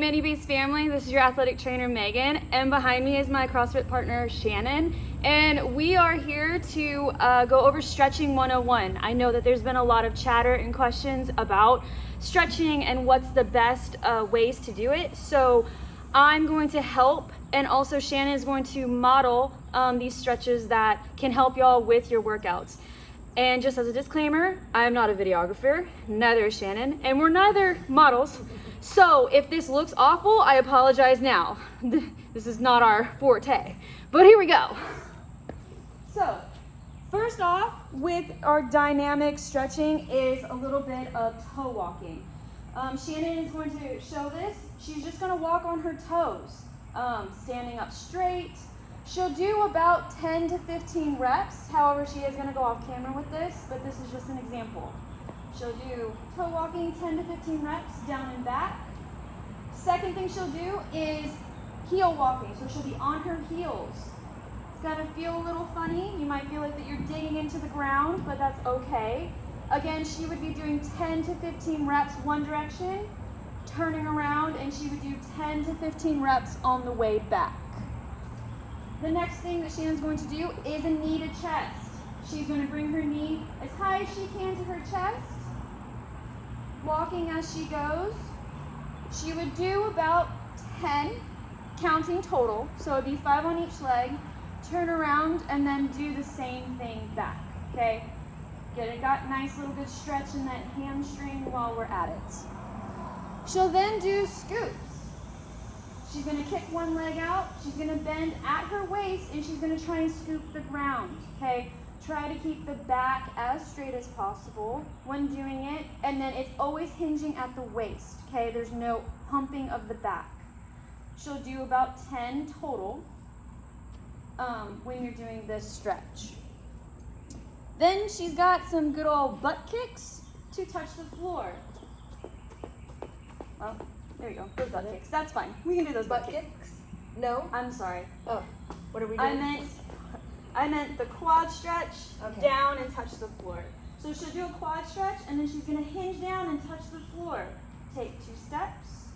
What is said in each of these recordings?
Minibeast family. This is your athletic trainer Megan, and behind me is my CrossFit partner Shannon, and we are here to go over stretching 101. I know that there's been a lot of chatter and questions about stretching and what's the best ways to do it, so I'm going to help, and also Shannon is going to model these stretches that can help y'all with your workouts. And just as a disclaimer, I am not a videographer, neither is Shannon, and we're neither models. So if this looks awful, I apologize now. This is not our forte, but here we go. So first off, with our dynamic stretching is a little bit of toe walking. Shannon is going to show this. She's just going to walk on her toes, standing up straight. She'll do about 10 to 15 reps. However, she is going to go off camera with this, but this is just an example. She'll do toe walking 10 to 15 reps down and back. Second thing she'll do is heel walking. So she'll be on her heels. It's going to feel a little funny. You might feel like that you're digging into the ground, but that's okay. Again, she would be doing 10 to 15 reps one direction, turning around, and she would do 10 to 15 reps on the way back. The next thing that Shannon's going to do is a knee to chest. She's going to bring her knee as high as she can to her chest, walking as she goes. She would do about 10, counting total, so it would be 5 on each leg, turn around, and then do the same thing back, okay? Get a nice little good stretch in that hamstring while we're at it. She'll then do scoops. She's going to kick one leg out, she's going to bend at her waist, and she's going to try and scoop the ground, okay? Try to keep the back as straight as possible when doing it, and then it's always hinging at the waist, okay? There's no humping of the back. She'll do about 10 total when you're doing this stretch. Then she's got some good old butt kicks to touch the floor. Well, there you go, those butt kicks. That's fine. We can do those butt kicks. No? I'm sorry. Oh, what are we doing? I meant the quad stretch, okay. Down and touch the floor. So she'll do a quad stretch, and then she's going to hinge down and touch the floor. Take 2 steps,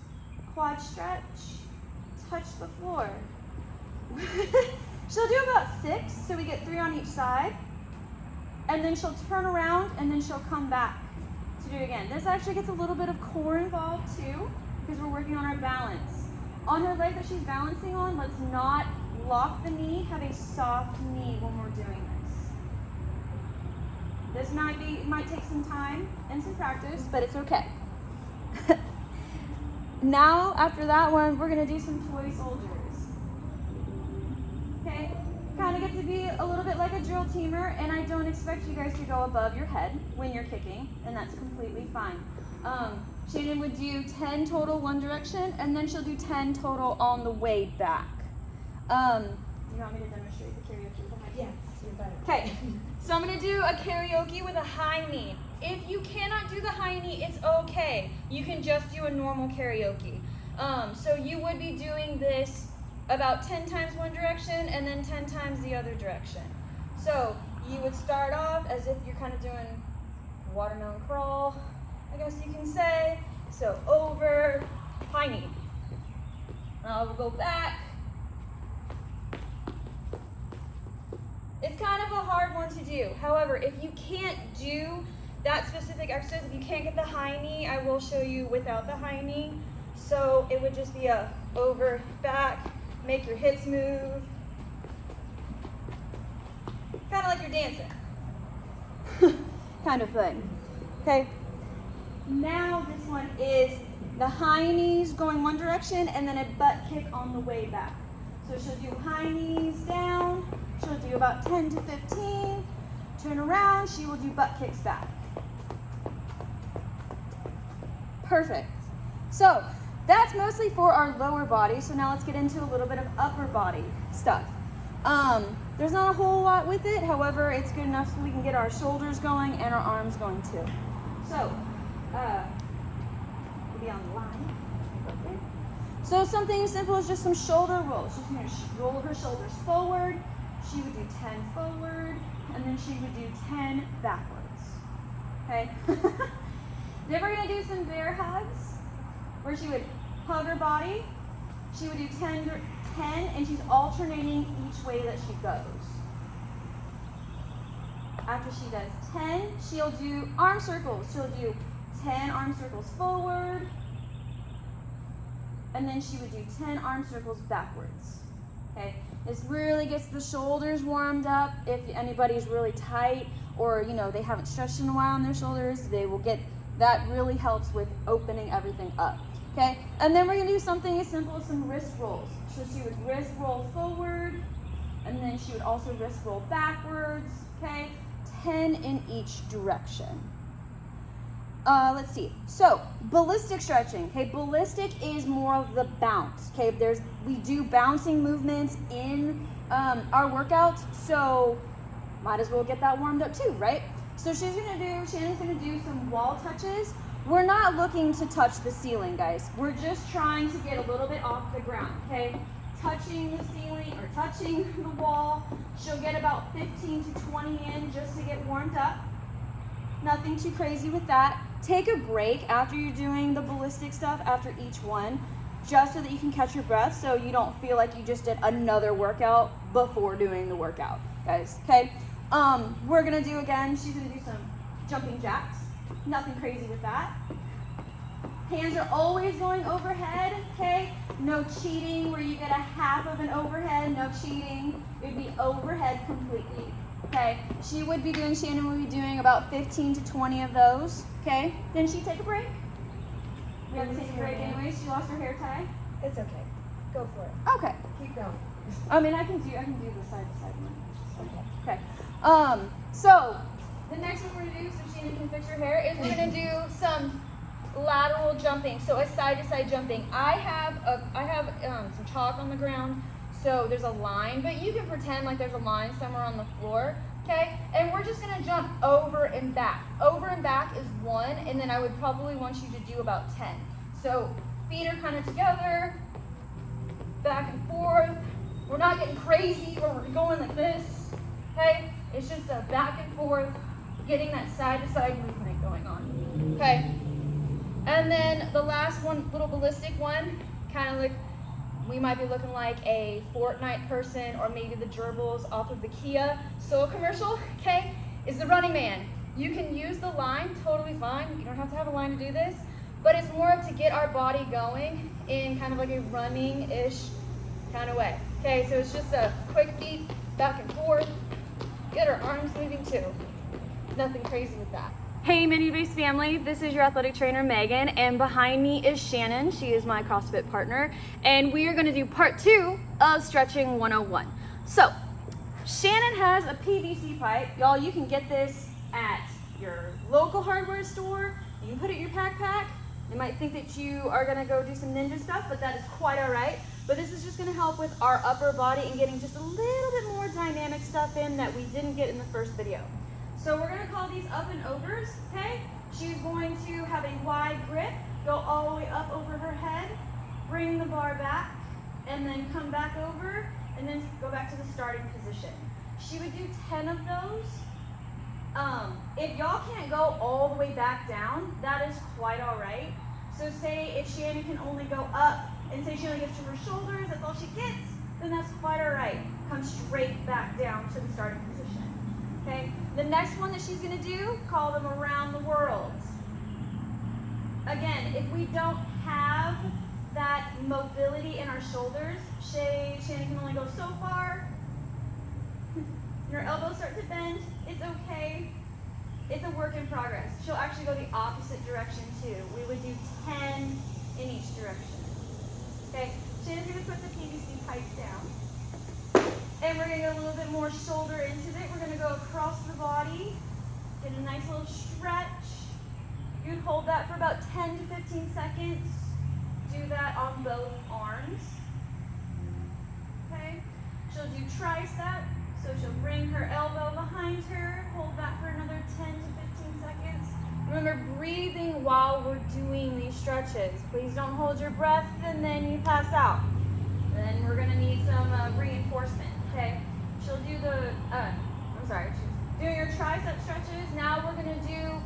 quad stretch, touch the floor. She'll do about 6, so we get 3 on each side. And then she'll turn around, and then she'll come back to do it again. This actually gets a little bit of core involved too, because we're working on our balance. On her leg that she's balancing on, let's not lock the knee, have a soft knee when we're doing this. This might take some time and some practice, but it's okay. Now, after that one, we're gonna do some toy soldiers. Okay, kind of get to be a little bit like a drill teamer, and I don't expect you guys to go above your head when you're kicking, and that's completely fine. Shannon would do 10 total one direction, and then she'll do 10 total on the way back. Do you want me to demonstrate the karaoke with a high knee? Yes, you're better. Okay, so I'm going to do a karaoke with a high knee. If you cannot do the high knee, it's okay. You can just do a normal karaoke. So you would be doing this about 10 times one direction and then 10 times the other direction. So you would start off as if you're kind of doing watermelon crawl, I guess you can say. So over, high knee. Now we'll go back. It's kind of a hard one to do. However, if you can't do that specific exercise, if you can't get the high knee, I will show you without the high knee. So it would just be a over, back, make your hips move. Kind of like you're dancing. Kind of thing. Okay. Now this one is the high knees going one direction and then a butt kick on the way back. So she'll do high knees down. She'll do about 10 to 15. Turn around, she will do butt kicks back. Perfect. So that's mostly for our lower body. So now let's get into a little bit of upper body stuff. There's not a whole lot with it. However, it's good enough so we can get our shoulders going and our arms going too. So, we'll be on the line. Okay. So something simple as just some shoulder rolls. She's going to roll her shoulders forward. She would do 10 forward, and then she would do 10 backwards. Okay? Then we're going to do some bear hugs, where she would hug her body. She would do 10, and she's alternating each way that she goes. After she does 10, she'll do arm circles. She'll do 10 arm circles forward, and then she would do 10 arm circles backwards. Okay, this really gets the shoulders warmed up. If anybody's really tight or they haven't stretched in a while on their shoulders, they will get that. Really helps with opening everything up. Okay, and then we're gonna do something as simple as some wrist rolls. So she would wrist roll forward, and then she would also wrist roll backwards. Okay, 10 in each direction. Let's see. So ballistic stretching. Okay, ballistic is more of the bounce. Okay, we do bouncing movements in our workouts, so might as well get that warmed up too, right? So Shannon's gonna do some wall touches. We're not looking to touch the ceiling, guys. We're just trying to get a little bit off the ground. Okay, touching the ceiling or touching the wall. She'll get about 15 to 20 in just to get warmed up. Nothing too crazy with that. Take a break after you're doing the ballistic stuff after each one, just so that you can catch your breath, so you don't feel like you just did another workout before doing the workout, guys. Okay, we're gonna do again, she's gonna do some jumping jacks. Nothing crazy with that. Hands are always going overhead. Okay, no cheating where you get a half of an overhead. No cheating. It would be overhead completely. Okay, Shannon would be doing about 15 to 20 of those. Okay, then she'd take a break. We have to take a break anyway. She lost her hair tie. It's okay. Go for it. Okay. Keep going. I mean, I can do the side to side one. Okay. So the next one we're gonna do, so Shannon can fix her hair, is we're gonna do some lateral jumping. So a side to side jumping. I have some chalk on the ground. So there's a line, but you can pretend like there's a line somewhere on the floor, okay? And we're just gonna jump over and back. Over and back is 1, and then I would probably want you to do about 10. So feet are kind of together, back and forth. We're not getting crazy where we're going like this, okay? It's just a back and forth, getting that side to side movement going on, okay? And then the last one, little ballistic one, kind of like, we might be looking like a Fortnite person, or maybe the gerbils off of the Kia Soul commercial, okay, is the running man. You can use the line, totally fine. You don't have to have a line to do this, but it's more to get our body going in kind of like a running-ish kind of way. Okay, so it's just a quick beat, back and forth, get our arms moving too. Nothing crazy with that. Hey Minibeast family, this is your athletic trainer Megan, and behind me is Shannon. She is my CrossFit partner, and we are going to do part 2 of Stretching 101. So Shannon has a PVC pipe. Y'all, you can get this at your local hardware store. You can put it in your backpack. You might think that you are going to go do some ninja stuff, but that is quite all right. But this is just going to help with our upper body and getting just a little bit more dynamic stuff in that we didn't get in the first video. So we're gonna call these up and overs, okay? She's going to have a wide grip, go all the way up over her head, bring the bar back, and then come back over, and then go back to the starting position. She would do 10 of those. If y'all can't go all the way back down, that is quite all right. So say if Shannon can only go up, and say she only gets to her shoulders, that's all she gets, then that's quite all right. Come straight back down to the starting position. Okay, the next one that she's gonna do, call them around the world. Again, if we don't have that mobility in our shoulders, Shannon can only go so far. Your elbows start to bend, it's okay. It's a work in progress. She'll actually go the opposite direction too. We would do 10 in each direction. Okay, Shannon's gonna put the PVC pipe down. And we're gonna get a little bit more shoulder into it. We're gonna go across the body, get a nice little stretch. You'd hold that for about 10 to 15 seconds. Do that on both arms. Okay, she'll do tricep. So she'll bring her elbow behind her, hold that for another 10 to 15 seconds. Remember, breathing while we're doing these stretches. Please don't hold your breath and then you pass out. Then we're gonna need some reinforcement. Okay, she'll do the, she's doing your tricep stretches. Now we're gonna do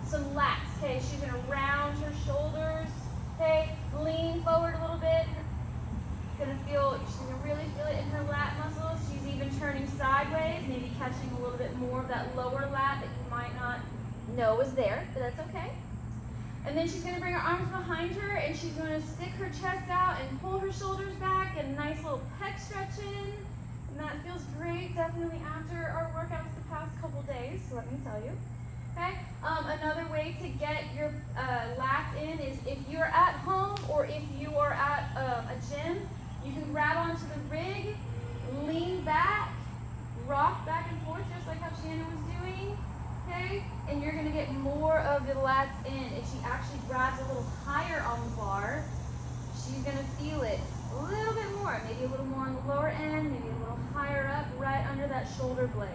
some lats. Okay, she's gonna round her shoulders. Okay, know was there, but that's okay. And then she's gonna bring her arms behind her and she's gonna stick her chest out and pull her shoulders back and nice little pec stretch in. And that feels great, definitely after our workouts the past couple days, so let me tell you. Okay, another way to get your lats in is if you're at home or if you are at a gym, you can grab onto the rig, lean back, rock back and forth just like how Shannon was doing, okay? And you're gonna get more of the lats in. If she actually grabs a little higher on the bar, she's gonna feel it a little bit more, maybe a little more on the lower end, maybe a little higher up, right under that shoulder blade,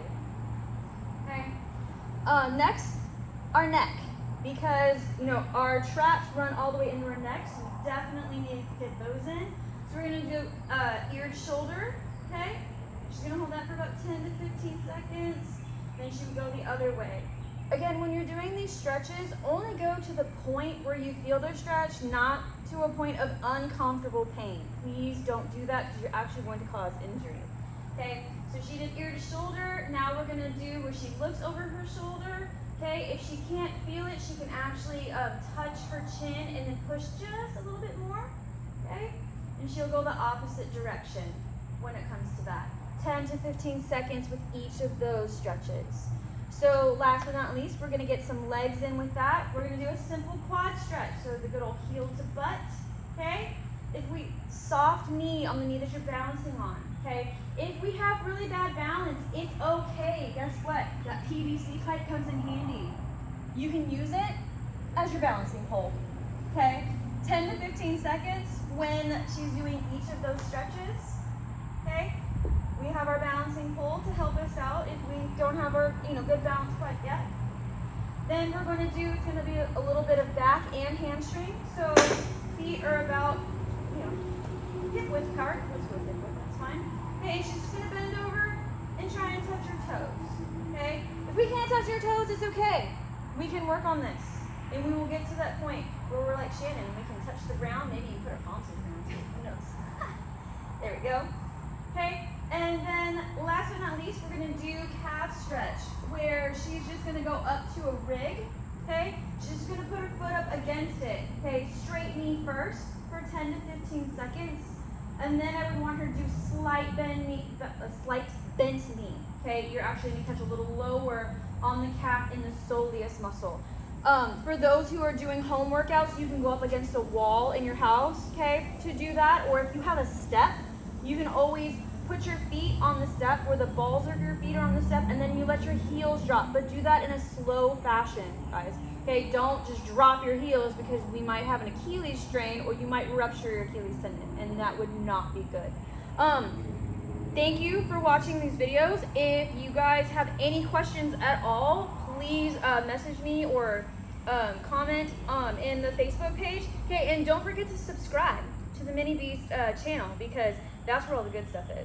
okay? Next, our neck, because our traps run all the way into our neck, so we definitely need to get those in. So we're gonna do ear to shoulder, okay? She's gonna hold that for about 10 to 15 seconds, then she would go the other way. Again, when you're doing these stretches, only go to the point where you feel the stretch, not to a point of uncomfortable pain. Please don't do that because you're actually going to cause injury, okay? So she did ear to shoulder. Now we're gonna do where she looks over her shoulder. Okay, if she can't feel it, she can actually touch her chin and then push just a little bit more. Okay, and she'll go the opposite direction when it comes to that. 10 to 15 seconds with each of those stretches. So last but not least, we're gonna get some legs in with that. We're gonna do a simple quad stretch. So the good old heel to butt. Okay, soft knee on the knee that you're balancing on. Okay, if we have really bad balance, it's okay. Guess what? That PVC pipe comes in handy. You can use it as your balancing pole. Okay, 10 to 15 seconds when she's doing each of those stretches. Okay, we have our balancing pole to help us out if we don't have our good balance quite yet. Then we're going to do, it's going to be a little bit of back and hamstring. So feet are about hip width apart. Let's go hip width, that's fine. Okay, she's just gonna bend over and try and touch her toes. Okay? If we can't touch our toes, it's okay. We can work on this. And we will get to that point where we're like Shannon, we can touch the ground, maybe you put our palms in the ground. Who knows? There we go. Okay, and then last but not least, we're gonna do calf stretch, where she's just gonna go up to a rig. Okay? She's just gonna put her foot up against it. Okay, straight knee first for 10 to 15 seconds. And then I would want her to do slight bent knee. Okay, you're actually going to touch a little lower on the calf in the soleus muscle. For those who are doing home workouts, you can go up against a wall in your house, okay, to do that. Or if you have a step, you can always put your feet on the step where the balls of your feet are on the step, and then you let your heels drop. But do that in a slow fashion, guys. Okay, don't just drop your heels because we might have an Achilles strain or you might rupture your Achilles tendon, and that would not be good. Thank you for watching these videos. If you guys have any questions at all, please message me or comment in the Facebook page. Okay, and don't forget to subscribe to the Minibeast channel because that's where all the good stuff is.